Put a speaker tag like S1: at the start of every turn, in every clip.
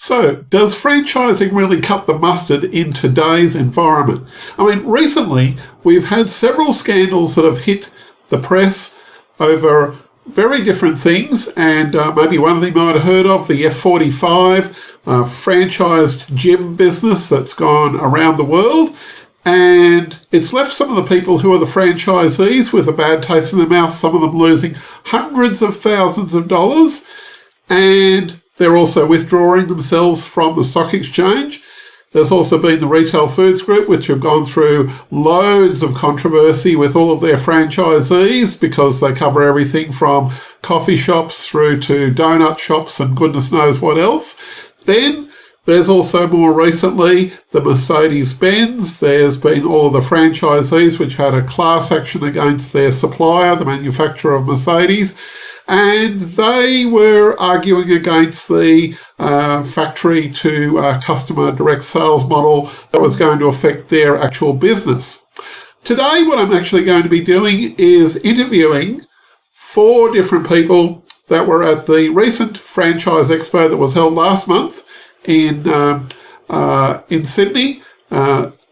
S1: So, does franchising really cut the mustard in today's environment? I mean, recently we've had several scandals that have hit the press over very different things, and maybe one of them you might have heard of, the F45 franchised gym business that's gone around the world, and it's left some of the people who are the franchisees with a bad taste in their mouth, some of them losing hundreds of thousands of dollars, and they're also withdrawing themselves from the stock exchange. There's also been the Retail Foods Group, which have gone through loads of controversy with all of their franchisees because they cover everything from coffee shops through to donut shops and goodness knows what else. Then there's also more recently the Mercedes-Benz. There's been all of the franchisees which had a class action against their supplier, the manufacturer of Mercedes, and they were arguing against the factory to customer direct sales model that was going to affect their actual business. Today, what I'm actually going to be doing is interviewing 4 different people that were at the recent Franchise Expo that was held last month in Sydney.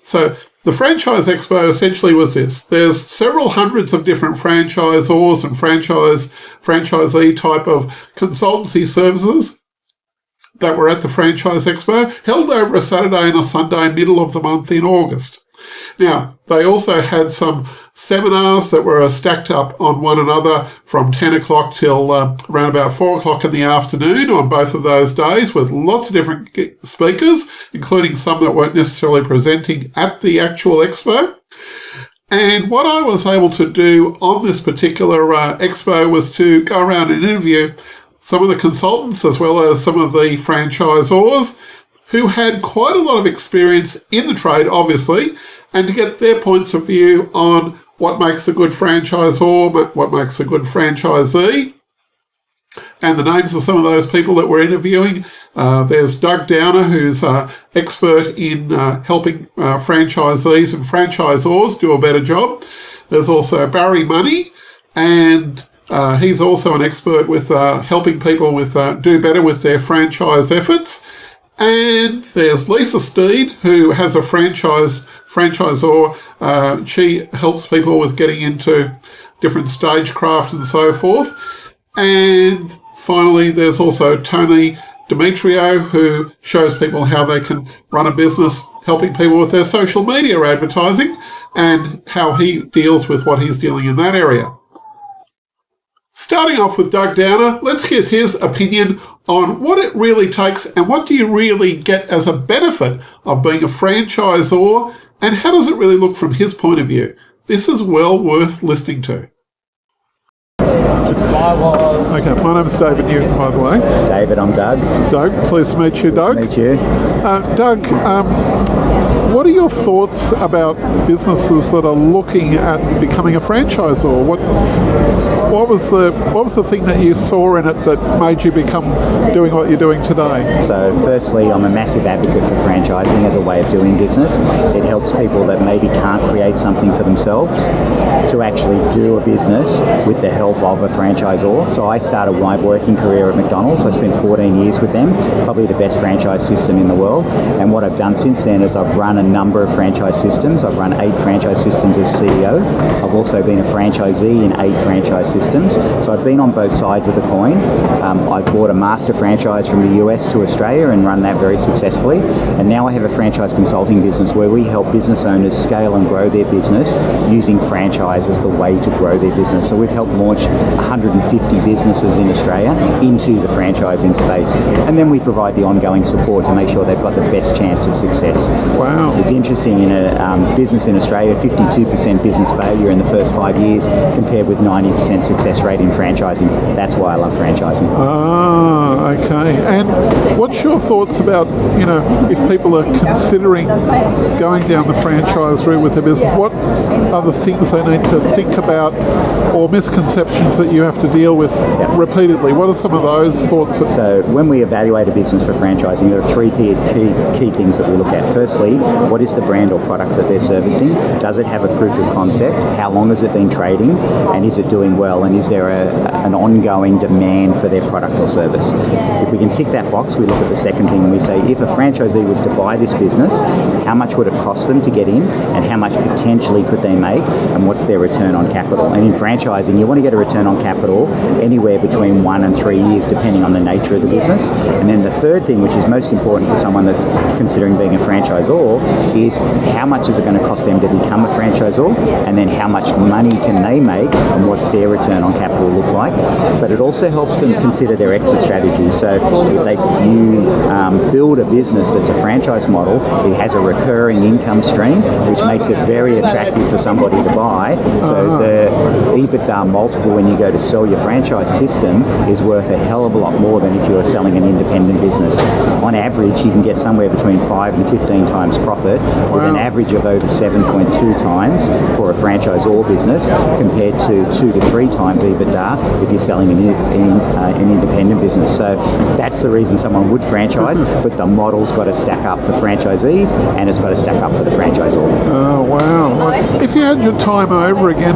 S1: So the Franchise Expo essentially was this. There's several hundreds of different franchisors and franchisee type of consultancy services that were at the Franchise Expo, held over a Saturday and a Sunday, middle of the month in August. Now, they also had some seminars that were stacked up on one another from 10 o'clock till around about 4 o'clock in the afternoon on both of those days, with lots of different speakers, including some that weren't necessarily presenting at the actual expo. And what I was able to do on this particular expo was to go around and interview some of the consultants as well as some of the franchisors who had quite a lot of experience in the trade, obviously, and to get their points of view on what makes a good franchisor, what makes a good franchisee. And the names of some of those people that we're interviewing, there's Doug Downer, who's an expert in helping franchisees and franchisors do a better job. There's also Barry Money, and he's also an expert with helping people with do better with their franchise efforts. And there's Lisa Stead, who has a franchisor. She helps people with getting into different stagecraft and so forth. And finally, there's also Tony Demetriou, who shows people how they can run a business, helping people with their social media advertising and how he deals with what he's dealing in that area. Starting off with Doug Downer, let's get his opinion on what it really takes and what do you really get as a benefit of being a franchisor, and how does it really look from his point of view. This is well worth listening to. Okay, my name's David Newton, by the way.
S2: David, I'm Doug.
S1: Doug, pleased to meet you, Doug.
S2: Meet you.
S1: Doug, what are your thoughts about businesses that are looking at becoming a franchisor? What was the thing that you saw in it that made you become doing what you're doing today?
S2: So firstly, I'm a massive advocate for franchising as a way of doing business. It helps people that maybe can't create something for themselves to actually do a business with the help of a franchisor. So I started my working career at McDonald's. I spent 14 years with them, probably the best franchise system in the world. And what I've done since then is I've run a number of franchise systems. I've run 8 franchise systems as CEO. I've also been a franchisee in 8 franchise systems. So I've been on both sides of the coin. I bought a master franchise from the US to Australia and run that very successfully. And now I have a franchise consulting business where we help business owners scale and grow their business using franchise as the way to grow their business. So we've helped launch 150 businesses in Australia into the franchising space. And then we provide the ongoing support to make sure they've got the best chance of success.
S1: Wow.
S2: It's interesting, in a business in Australia, 52% business failure in the first 5 years compared with 90% success rate in franchising. That's why I love franchising.
S1: Ah, okay. And what's your thoughts about, if people are considering going down the franchise route with their business, what are the things they need to think about or misconceptions that you have to deal with repeatedly? What are some of those thoughts?
S2: So when we evaluate a business for franchising, there are 3 key things that we look at. Firstly, what is the brand or product that they're servicing? Does it have a proof of concept? How long has it been trading? And is it doing well? And is there an ongoing demand for their product or service? If we can tick that box, we look at the second thing and we say, if a franchisee was to buy this business, how much would it cost them to get in, and how much potentially could they make, and what's their return on capital? And in franchising, you want to get a return on capital anywhere between 1 and 3 years, depending on the nature of the business. And then the third thing, which is most important for someone that's considering being a franchisor, is how much is it going to cost them to become a franchisor, and then how much money can they make, and what's their return on capital look like. But it also helps them consider their exit strategy. So if you build a business that's a franchise model, it has a recurring income stream, which makes it very attractive for somebody to buy. So the EBITDA multiple when you go to sell your franchise system is worth a hell of a lot more than if you were selling an independent business. On average, you can get somewhere between 5 and 15 times profit, with an average of over 7.2 times for a franchisor business, compared to 2 to 3 times EBITDA if you're selling an independent business. So that's the reason someone would franchise, but the model's got to stack up for franchisees, and it's got to stack up for the franchisor.
S3: Oh, wow. If you had your time over again,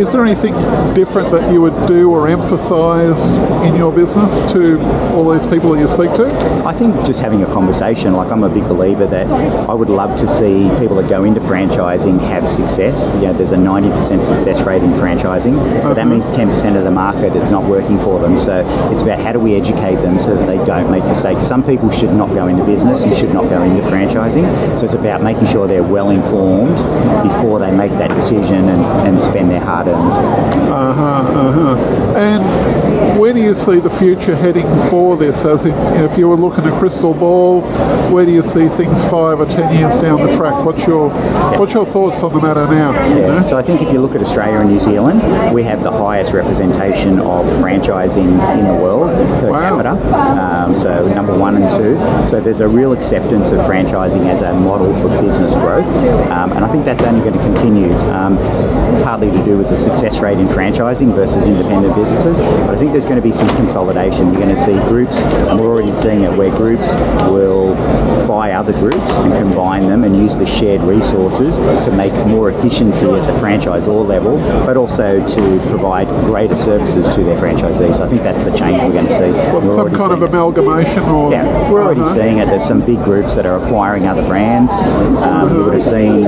S3: is there anything different that you would do or emphasise in your business to all these people that you speak to?
S2: I think just having a conversation. Like, I'm a big believer that I would love to see people that go into franchising have success. There's a 90% success rate in franchising, but that means 10% of the market is not working for them. So it's about how do we educate them so that they don't make mistakes. Some people should not go into business and should not go into franchising. So it's about making sure they're well informed before they make that decision and spend their hard-earned.
S3: And where do you see the future heading for this? As if you were looking at a crystal ball, where do you see things 5 or 10 years down the track? What's your thoughts on the matter now?
S2: Yeah. So I think if you look at Australia and New Zealand, we have the highest representation of franchising in the world per capita. So number 1 and 2. So there's a real acceptance of franchising as a model for business growth, and I think that's only going to continue. Partly to do with the success rate in franchising versus independent businesses, but I think there's going to be some consolidation. You're going to see groups, and we're already seeing it, where groups will buy other groups and combine them and use the shared resources to make more efficiency at the franchisor level, but also to provide greater services to their franchisees. I think that's the change we're going to see.
S3: Some kind of amalgamation?
S2: We're already seeing it. There's some big groups that are acquiring other brands. You would have seen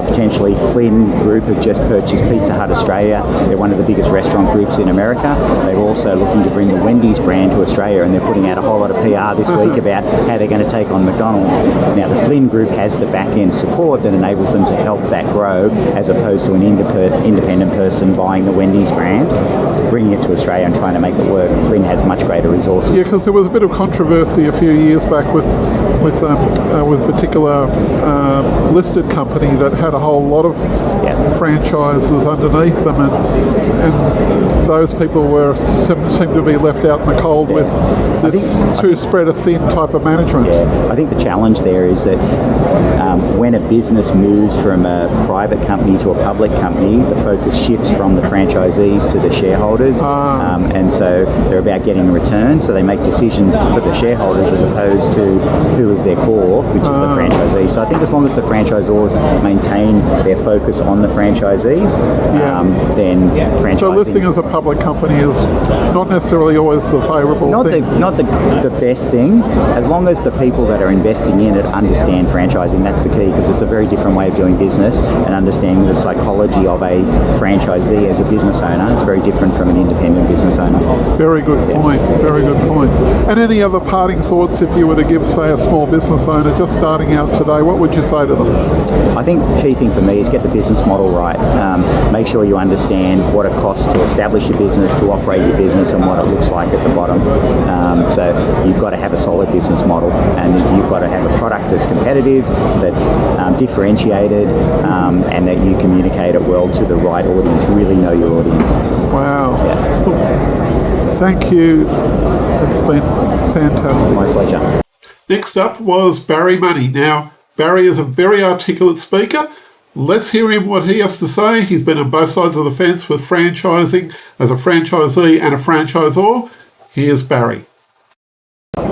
S2: potentially Flynn Group have just purchased Pizza Hut Australia. They're one of the biggest restaurant groups in America. They're also looking to bring the Wendy's brand to Australia, and they're putting out a whole lot of PR this week about how they're going to take on McDonald's. Now, the Flynn Group has the back-end support that enables them to help that grow, as opposed to an independent person buying the Wendy's brand, bringing it to Australia and trying to make it work. Flynn has much greater resources.
S3: Yeah, because there was a bit of controversy a few years back with a particular listed company that had a whole lot of franchises underneath them, and those people seemed to be left out in the cold with this too spread a thin type of management.
S2: Yeah, I think the challenge there is that when a business moves from a private company to a public company, the focus shifts from the franchisees to the shareholders, and so they're about getting a return, so they make decisions for the shareholders as opposed to who is their core, which is the franchisee. So I think as long as the franchisors maintain their focus on the franchisees, then franchising...
S3: So listing as a public company is not necessarily always the favourable thing?
S2: Not the best thing, as long as the people that are investing in it understand franchising. That's the key, because it's a very different way of doing business, and understanding the psychology of a franchisee as a business owner is very different from an independent business owner.
S3: Very good point, very good point. And any other parting thoughts if you were to give, say, a small business owner just starting out today, what would you say to them?
S2: I think the key thing for me is get the business model right. Make sure you understand what it costs to establish your business, to operate your business, and what it looks like at the bottom. So you've got to have a solid business model, and you've got to have a product that's competitive, that's differentiated, and that you communicate it well to the right audience. Really know your audience.
S3: Wow. Thank you. It's been fantastic.
S2: My pleasure.
S1: Next up was Barry Money. Now, Barry is a very articulate speaker. Let's hear him what he has to say. He's been on both sides of the fence with franchising as a franchisee and a franchisor. Here's Barry.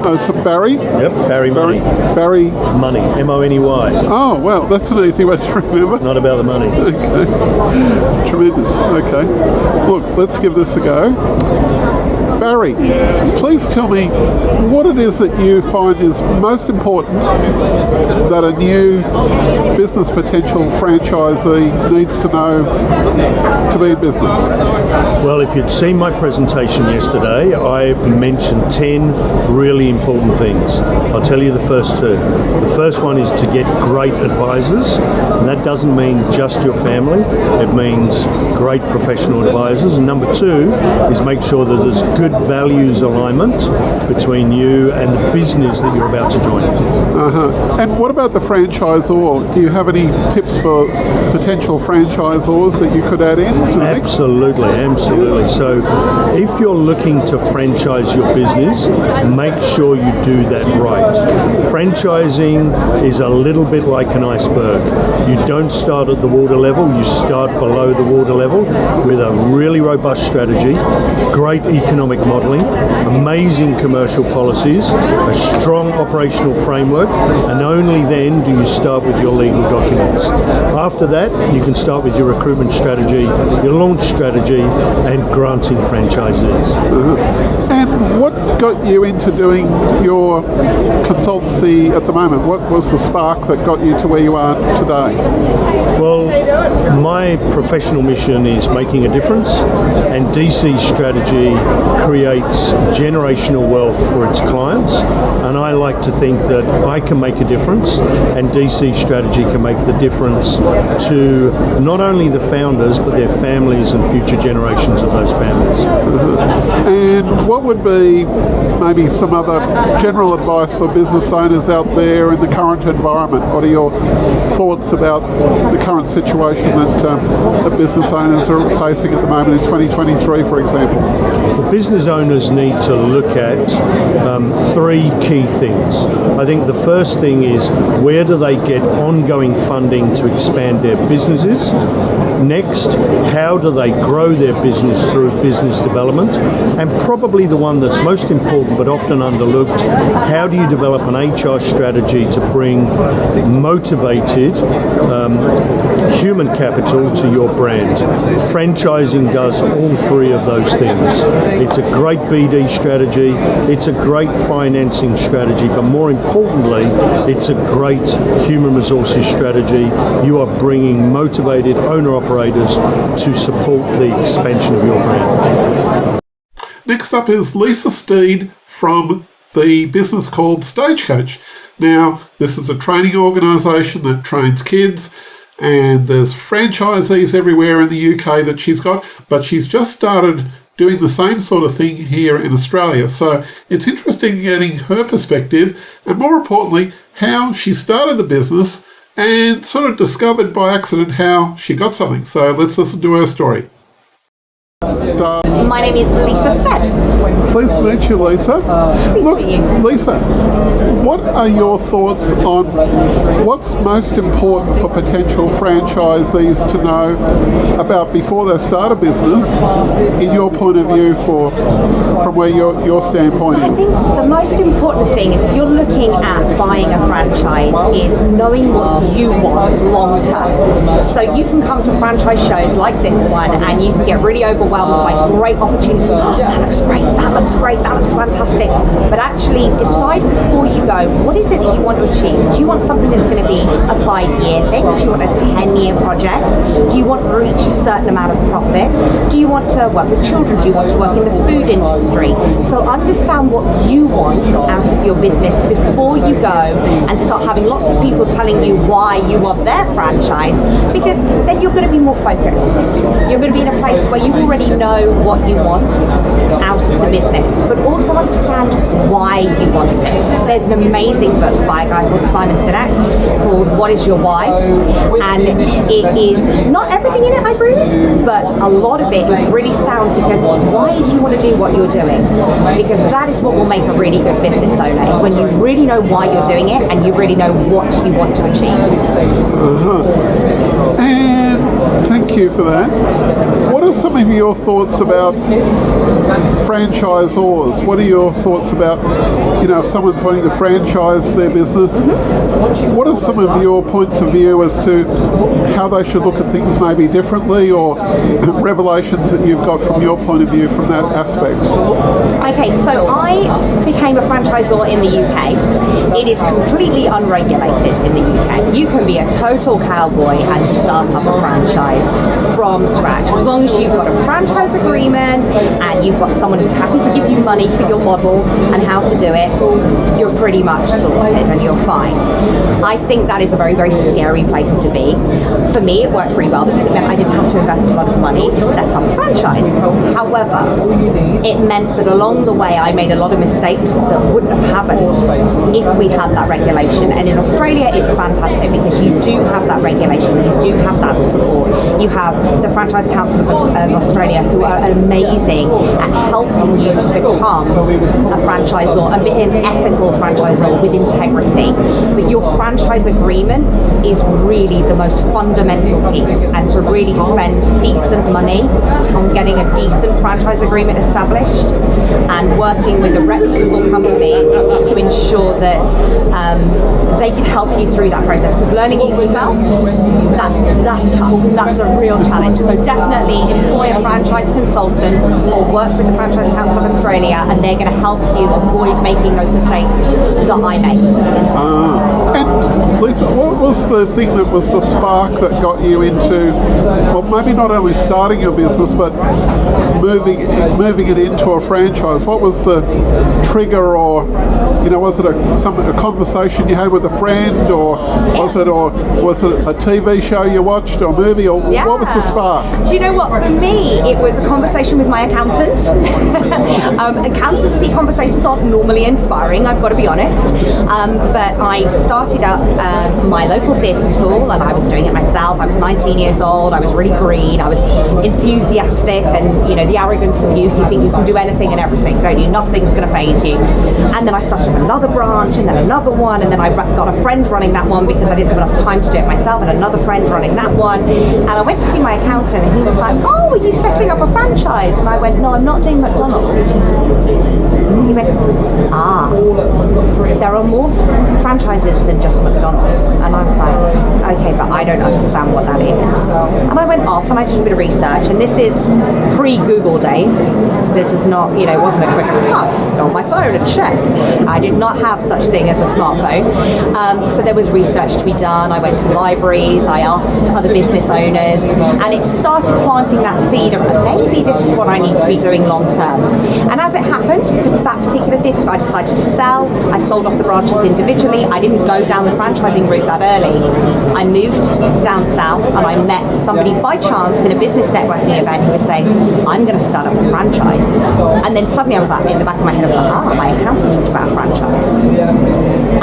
S3: Oh, so Barry?
S4: Yep, Barry Money.
S3: Barry
S4: Money, M-O-N-E-Y.
S3: Oh, well, that's an easy one to remember.
S4: Not about the money.
S3: Okay. Tremendous. Okay. Look, let's give this a go. Barry, please tell me what it is that you find is most important that a new business potential franchisee needs to know to be in business.
S4: Well, if you'd seen my presentation yesterday, I mentioned 10 really important things. I'll tell you the first two. The first one is to get great advisors, and that doesn't mean just your family. It means great professional advisors. And number two is make sure that there's good values alignment between you and the business that you're about to join.
S3: And what about the franchisor? Do you have any tips for potential franchisors that you could add in to the mix?
S4: Absolutely. So if you're looking to franchise your business, make sure you do that right. Franchising is a little bit like an iceberg. You don't start at the water level, you start below the water level with a really robust strategy, great economic modelling, amazing commercial policies, a strong operational framework, and only then do you start with your legal documents. After that, you can start with your recruitment strategy, your launch strategy, and granting franchisees.
S3: And what got you into doing your consultancy at the moment? What was the spark that got you to where you are today?
S4: Well, my professional mission is making a difference, and DC Strategy creates generational wealth for its clients, and I like to think that I can make a difference, and DC Strategy can make the difference to not only the founders but their families and future generations of those families.
S3: And what would be maybe some other general advice for business owners out there in the current environment? What are your thoughts about the current situation that business owners are facing at the moment in 2023, for example?
S4: Well, business owners need to look at three key things. I think the first thing is, where do they get ongoing funding to expand their businesses? Next, how do they grow their business through business development? And probably the one that's most important but often underlooked, how do you develop an HR strategy to bring motivated human capital to your brand? Franchising does all three of those things. It's a great BD strategy, it's a great financing strategy, but more importantly, it's a great human resources strategy. You are bringing motivated owner-operators to support the expansion of your brand.
S1: Next up is Lisa Stead from the business called Stagecoach. Now, this is a training organisation that trains kids, and there's franchisees everywhere in the UK that she's got, but she's just started doing the same sort of thing here in Australia. So it's interesting getting her perspective, and more importantly, how she started the business and sort of discovered by accident how she got something. So let's listen to her story.
S5: My name is Lisa Stead.
S3: Pleased to meet you, Lisa. Look, Lisa, what are your thoughts on what's most important for potential franchisees to know about before they start a business, in your point of view, from where your standpoint
S5: I
S3: is?
S5: think the most important thing is, if you're looking at buying a franchise, is knowing what you want long term. So you can come to franchise shows like this one and you can get really overwhelmed by great opportunities. Oh, that looks great, that looks great, that looks fantastic. But actually decide before you go, what is it that you want to achieve? Do you want something that's going to be a 5-year thing? Do you want a 10-year project? Do you want to reach a certain amount of profit? Do you want to work with children? Do you want to work in the food industry? So understand what you want out of your business before you go and start having lots of people telling you why you want their franchise, because then you're going to be more focused. You're going to be in a place where you already know what you want out of the business, but also understand why you want it. There's an amazing book by a guy called Simon Sinek called What Is Your Why? And it is not everything in it I agree with, but a lot of it is really sound, because why do you want to do what you're doing? Because that is what will make a really good business owner, is when you really know why you're doing it and you really know what you want to achieve.
S3: And thank you for that. What are some of your thoughts about franchisors? What are your thoughts about, if someone's wanting to franchise their business, what are some of your points of view as to how they should look at things maybe differently, or revelations that you've got from your point of view from that aspect?
S5: Okay, so I became a franchisor in the UK. It is completely unregulated in the UK. You can be a total cowboy and start up a franchise from scratch. As long as you've got a franchise agreement and you've got someone who's happy to give you money for your model and how to do it, you're pretty much sorted and you're fine. I think that is a very, very scary place to be. For me, it worked really well because it meant I didn't have to invest a lot of money to set up a franchise. However, it meant that along the way I made a lot of mistakes that wouldn't have happened if we had that regulation. And in Australia, it's fantastic because you do have that regulation, you do have that support. You have the Franchise Council of Australia, who are amazing at helping you to become a franchisor, an ethical franchisor with integrity. But your franchise agreement is really the most fundamental piece, and to really spend decent money on getting a decent franchise agreement established and working with a reputable company to ensure that they can help you through that process, because learning it yourself, that's tough. That's a real challenge. So definitely employ a franchise consultant or work with the Franchise Council of Australia, and they're going to help you avoid making those mistakes that I made.
S3: And Lisa, what was the thing that was the spark that got you into, well, maybe not only starting your business, but moving it into a franchise? What was the trigger, or was it a conversation you had with a friend, or was it a TV show you watched, or movie, or what was the spark?
S5: Do you know what? For me, it was a conversation with my accountant. Accountancy conversations aren't normally inspiring, I've got to be honest. But I started up my local theatre school, and I was doing it myself. I was 19 years old. I was really green. I was enthusiastic, and the arrogance of youth. You think you can do anything and everything, don't you? Nothing's going to faze you. And then I started up another branch, and then another one, and then I got a friend running that one because I didn't have enough time to do it myself, and another friend running that one. And I went to see my accountant, and he was like, "Oh, are you setting up a franchise?" And I went, "No, I'm not doing McDonald's." He went, there are more franchises than just McDonald's. And I was like, okay, but I don't understand what that is. And I went off and I did a bit of research, and this is pre-Google days. This is not, it wasn't a quick touch on my phone and check. I did not have such thing as a smartphone. So there was research to be done. I went to libraries, I asked other business owners, and it started planting that seed of maybe this is what I need to be doing long term. And as it happened, because that particular business I decided to sell, I sold off the branches individually. I didn't go down the franchising route that early. I moved down south, and I met somebody by chance in a business networking event who was saying, I'm going to start up a franchise. And then suddenly I was like, in the back of my head, I was like, my accountant talked about franchise.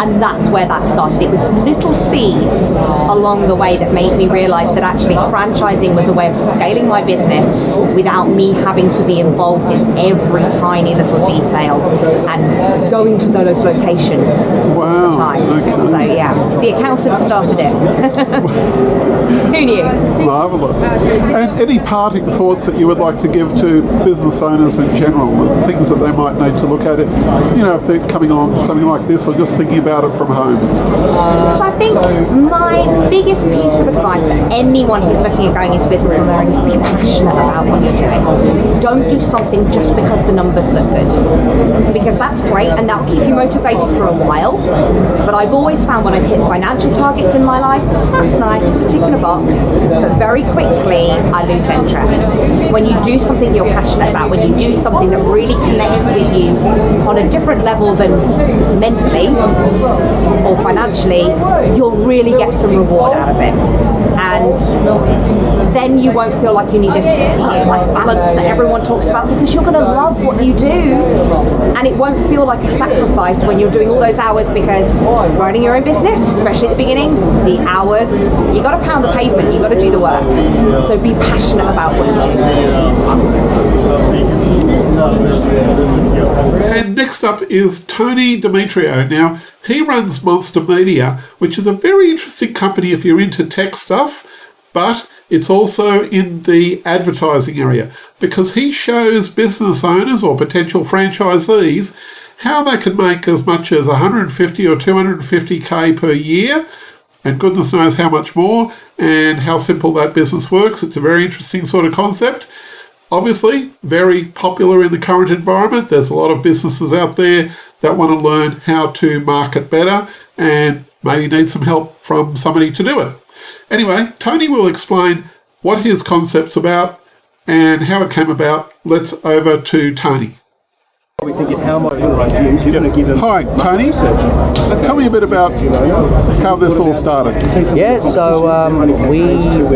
S5: And that's where that started. It was little seeds along the way that made me realise that actually franchising was a way of scaling my business without me having to be involved in every tiny little detail and going to those locations all the time. Okay. So yeah, the accountant started it. Who knew?
S3: Marvellous. And any parting thoughts that you would like to give to business owners in general, things that they might need to look at it, if they're coming along to something like this or just thinking about it from home?
S5: So I think my biggest piece of advice for anyone who's looking at going into business on their own is be passionate about what you're doing. Don't do something just because the numbers look good, because that's great and that'll keep you motivated for a while. But I've always found when I've hit financial targets in my life, that's nice, it's a tick in a box, but very quickly I lose interest. When you do something you're passionate about, when you do something that really connects with you on a different level than mentally or financially, you'll really get some reward out of it. And then you won't feel like you need this work-life balance that everyone talks about, because you're going to love what you do, and it won't feel like a sacrifice when you're doing all those hours, because running your own business, especially at the beginning, the hours, you got to pound the pavement, you got to do the work. So be passionate about what you do.
S1: And next up is Tony Demetriou. Now, he runs Monster Media, which is a very interesting company if you're into tech stuff, but it's also in the advertising area, because he shows business owners or potential franchisees how they can make as much as 150 or 250K per year, and goodness knows how much more, and how simple that business works. It's a very interesting sort of concept. Obviously, very popular in the current environment. There's a lot of businesses out there that want to learn how to market better and maybe need some help from somebody to do it. Anyway, Tony will explain what his concept's about and how it came about. Let's over to Tony.
S6: We're thinking, how am I going to run gyms? You're going to give them...
S3: Hi, Tony. Tell me a bit about how this all started.
S7: Yeah, so we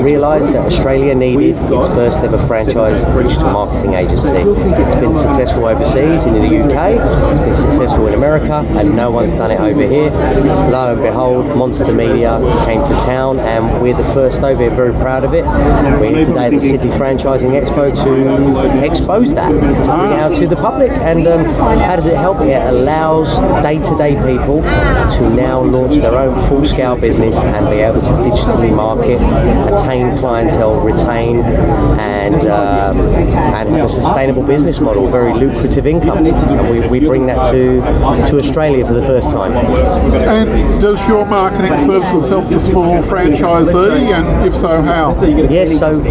S7: realised that Australia needed its first ever franchise digital marketing agency. It's been successful overseas in the UK, it's successful in America, and no one's done it over here. Lo and behold, Monster Media came to town, and we're the first over here, very proud of it. We're here today at the Sydney Franchising Expo to expose that, to bring it out to the public. And how does it help? It allows day-to-day people to now launch their own full-scale business and be able to digitally market, attain clientele, retain, and have a sustainable business model, very lucrative income. And we bring that to Australia for the first time.
S3: And does your marketing services help the small franchisee, and if so, how?
S7: Yes, so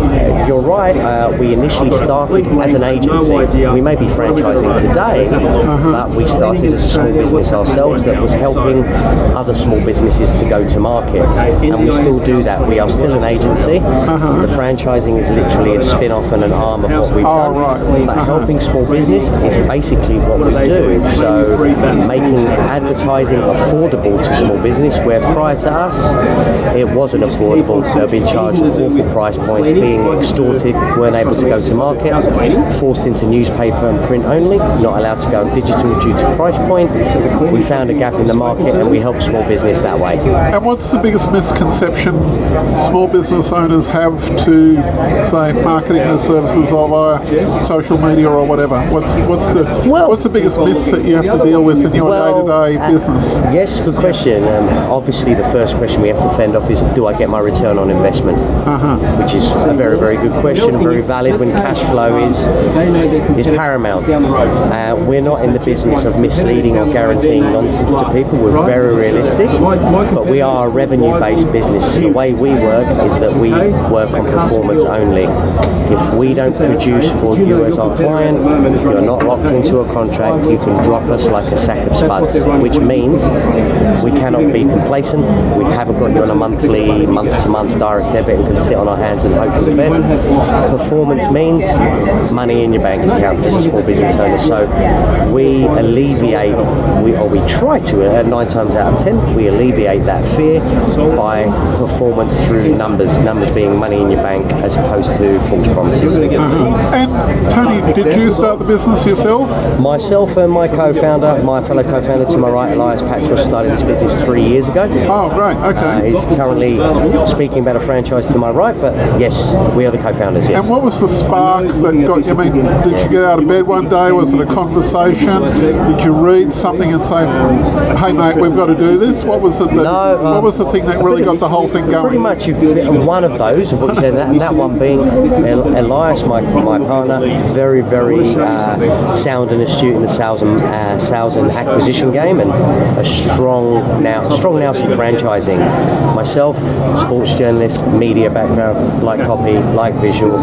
S7: you're right. We initially started as an agency. We may be franchising today, but we started as a small business ourselves that was helping other small businesses to go to market, and we still do that. We are still an agency. The franchising is literally a spin-off and an arm of what we've done.
S3: Right.
S7: But helping small business is basically what we do. So making advertising affordable to small business, where prior to us it wasn't affordable. They've been charged awful price points, being extorted, weren't able to go to market, forced into newspaper and print only, not allowed to go on digital due to price point. We found a gap in the market and we help small business that way.
S3: And what's the biggest misconception small business owners have to, say, marketing their services via social media or whatever? What's the biggest myths that you have to deal with in your day-to-day business?
S7: Yes, good question. Obviously, the first question we have to fend off is, do I get my return on investment? Which is a very, very good question, very valid when cash flow is paramount. We're not in the business of misleading or guaranteeing nonsense to people. We're very realistic, but we are a revenue-based business. The way we work is that we work on performance only. If we don't produce for you as our client, you're not locked into a contract. You can drop us like a sack of spuds, which means we cannot be complacent. We haven't got you on a monthly, month-to-month direct debit and can sit on our hands and hope for the best. Performance means money in your bank account as a small business owner. So we alleviate, we try to, 9 times out of 10, we alleviate that fear by performance through numbers being money in your bank as opposed to false promises.
S3: And Tony, did you start the business yourself?
S7: Myself and my co-founder, my fellow co-founder to my right, Elias Patros, started this business 3 years ago.
S3: Oh, great, okay.
S7: He's currently speaking about a franchise to my right, but yes, we are the co-founders, yes.
S3: And what was the spark that got you? I mean, did you get out of bed one day? Was it a conversation? Did you read something and say, hey mate, we've got to do this? What was it what was the thing that really got the whole thing going?
S7: Pretty much one of those, of what you said, and that one being Elias, my partner, very, very sound and astute in the sales and acquisition game, and a strong nous in franchising. Myself, sports journalist, media background, like copy, like visual,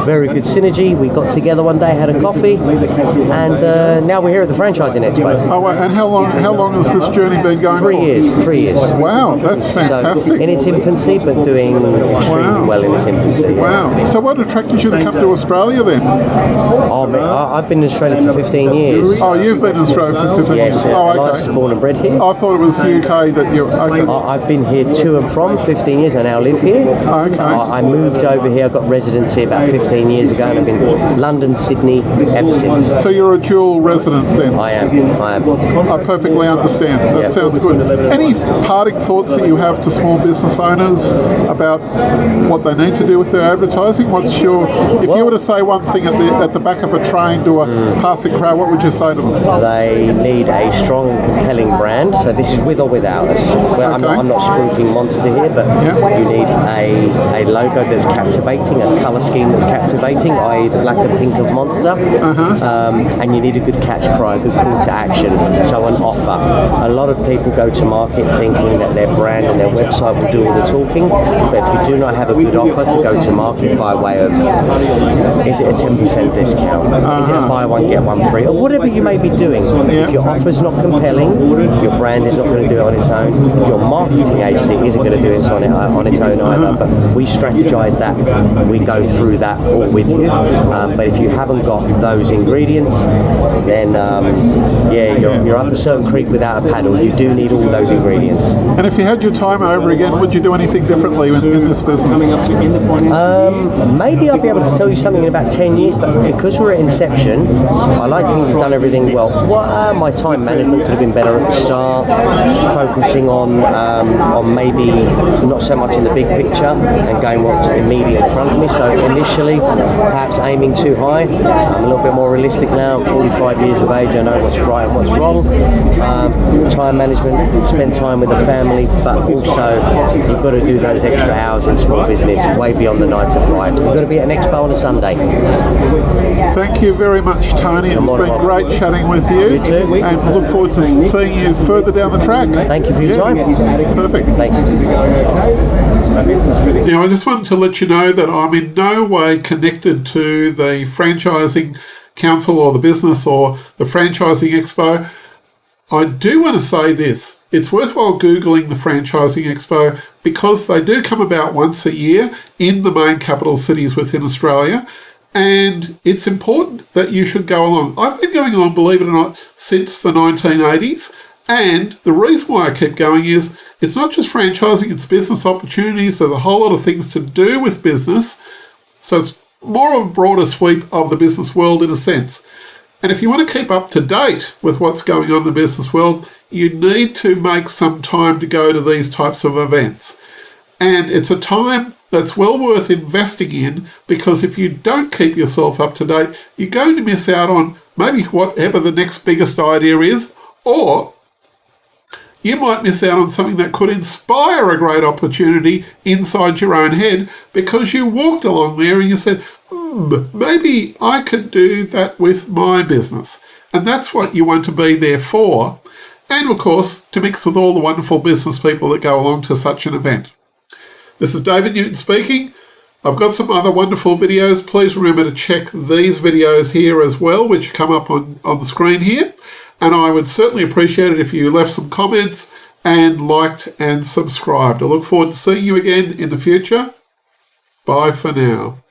S7: very good synergy. We got together one day, had a coffee, and now we're here at the Franchising Expo.
S3: Oh, and how long has this journey been going
S7: 3 years. 3 years.
S3: Wow, that's fantastic.
S7: So, in its infancy, but doing extremely well in its infancy.
S3: Wow. So what attracted you to come to Australia then?
S7: Oh, man, I've been in Australia for 15 years.
S3: Oh, you've been in Australia for 15 years?
S7: Yes, Elias is born and bred here.
S3: I thought it was UK that you... Okay.
S7: I've been here to and from 15 years. I now live here.
S3: Okay.
S7: I moved over here. I got residency about 15 years ago, and I've been London, Sydney ever since.
S3: So you're a dual resident then?
S7: I am.
S3: I perfectly understand. That's sounds good. Any parting thoughts that you have to small business owners about what they need to do with their advertising? What's your, if you were to say one thing at the back of a train to a passing crowd, what would you say to them?
S7: They need a strong and compelling brand. So this is with or without us. Well, I'm not spruiking monster here, but you need a logo that's captivating, a colour scheme that's captivating, i.e. the black and pink of Monster, and you need a good catch cry, a good call to action, so an offer. A lot of people go to market thinking that their brand and their website will do all the talking, but if you do not have a good offer to go to market by way of, is it a 10% discount, is it a buy one get one free, or whatever you may be doing, if your offer is not compelling, your brand is not going to do it on its own, your marketing agency isn't going to do it on its own either, but we strategize that, we go through that all with you. But if you haven't got those ingredients, then you're up a certain creek without a paddle. You do need all those ingredients.
S3: And if you had your time over again, would you do anything differently in this business?
S7: Maybe I'll be able to tell you something in about 10 years, but because we're at inception, I like to think we've done everything well. My time management could have been better at the start, focusing on maybe not so much in the big picture and going what's immediate in front of me. So initially, perhaps aiming too high. I'm a little bit more realistic now. I'm 45 years of age. I know what's right and what's wrong. Time management, spend time with the family, but also you've got to do those extra hours in small business, way beyond the 9 to 5. You've got to be at an expo on a Sunday.
S3: Thank you very much, Tony. It's been great chatting with you.
S7: You too.
S3: And look forward to seeing you further down the track.
S7: Thank you for your time.
S3: Perfect.
S7: Thanks.
S1: Now, I just wanted to let you know that I'm in no way connected to the Franchising Council or the business or the Franchising Expo. I do want to say this. It's worthwhile Googling the Franchising Expo because they do come about once a year in the main capital cities within Australia. And it's important that you should go along. I've been going along, believe it or not, since the 1980s. And the reason why I keep going is it's not just franchising, it's business opportunities. There's a whole lot of things to do with business. So it's more of a broader sweep of the business world in a sense. And if you want to keep up to date with what's going on in the business world, you need to make some time to go to these types of events. And it's a time that's well worth investing in because if you don't keep yourself up to date, you're going to miss out on maybe whatever the next biggest idea is, or you might miss out on something that could inspire a great opportunity inside your own head because you walked along there and you said, maybe I could do that with my business. And that's what you want to be there for. And of course, to mix with all the wonderful business people that go along to such an event. This is David Newton speaking. I've got some other wonderful videos. Please remember to check these videos here as well, which come up on the screen here. And I would certainly appreciate it if you left some comments and liked and subscribed. I look forward to seeing you again in the future. Bye for now.